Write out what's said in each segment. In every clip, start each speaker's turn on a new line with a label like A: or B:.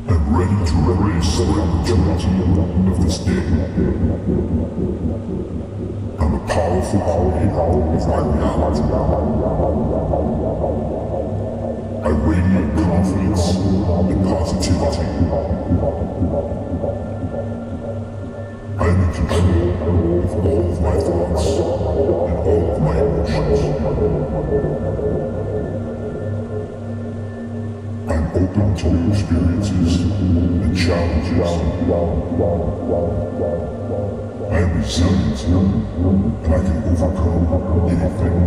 A: I'm ready to embrace the opportunity of this day. I'm a powerful creator of my reality. I radiate confidence and positivity. I am in control of all of my thoughts and all of my emotions. I'm open to new experiences and challenges. I am resilient and I can overcome anything.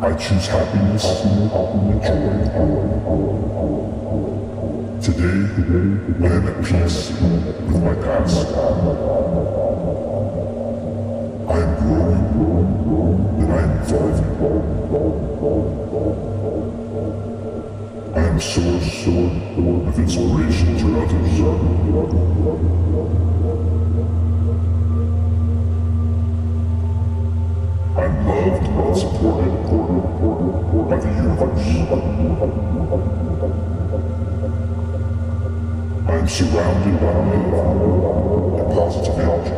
A: I choose happiness and joy. Today, I am at peace with my past. I am growing and I am evolving. I am a source of inspiration to others. I'm loved and supported by the universe. I am surrounded by love and positive energy.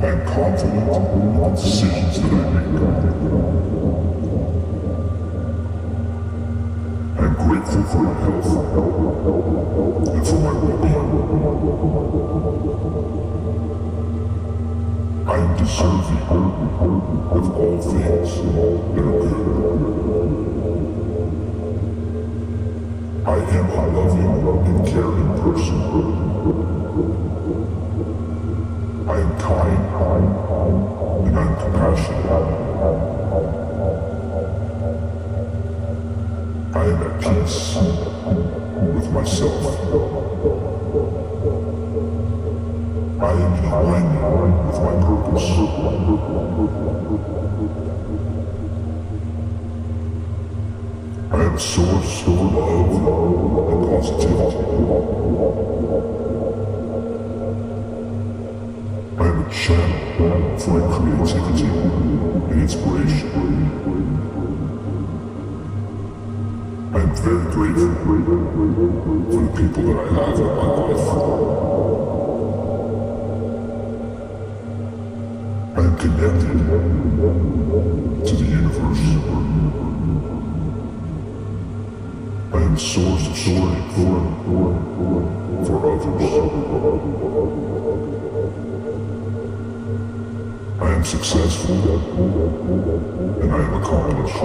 A: I am confident in the decisions that I make. I am grateful for my health and for my well-being. I am deserving of all things that are good. I am a loving and caring person. I am kind and I am compassionate. I am at peace with myself. I am in alignment with my purpose. I am a source of love and positivity. I am a channel for creativity and inspiration. I am very grateful for the people that I have in my life. I am connected to the universe. I am a source of strength for others. I am successful and I am accomplished.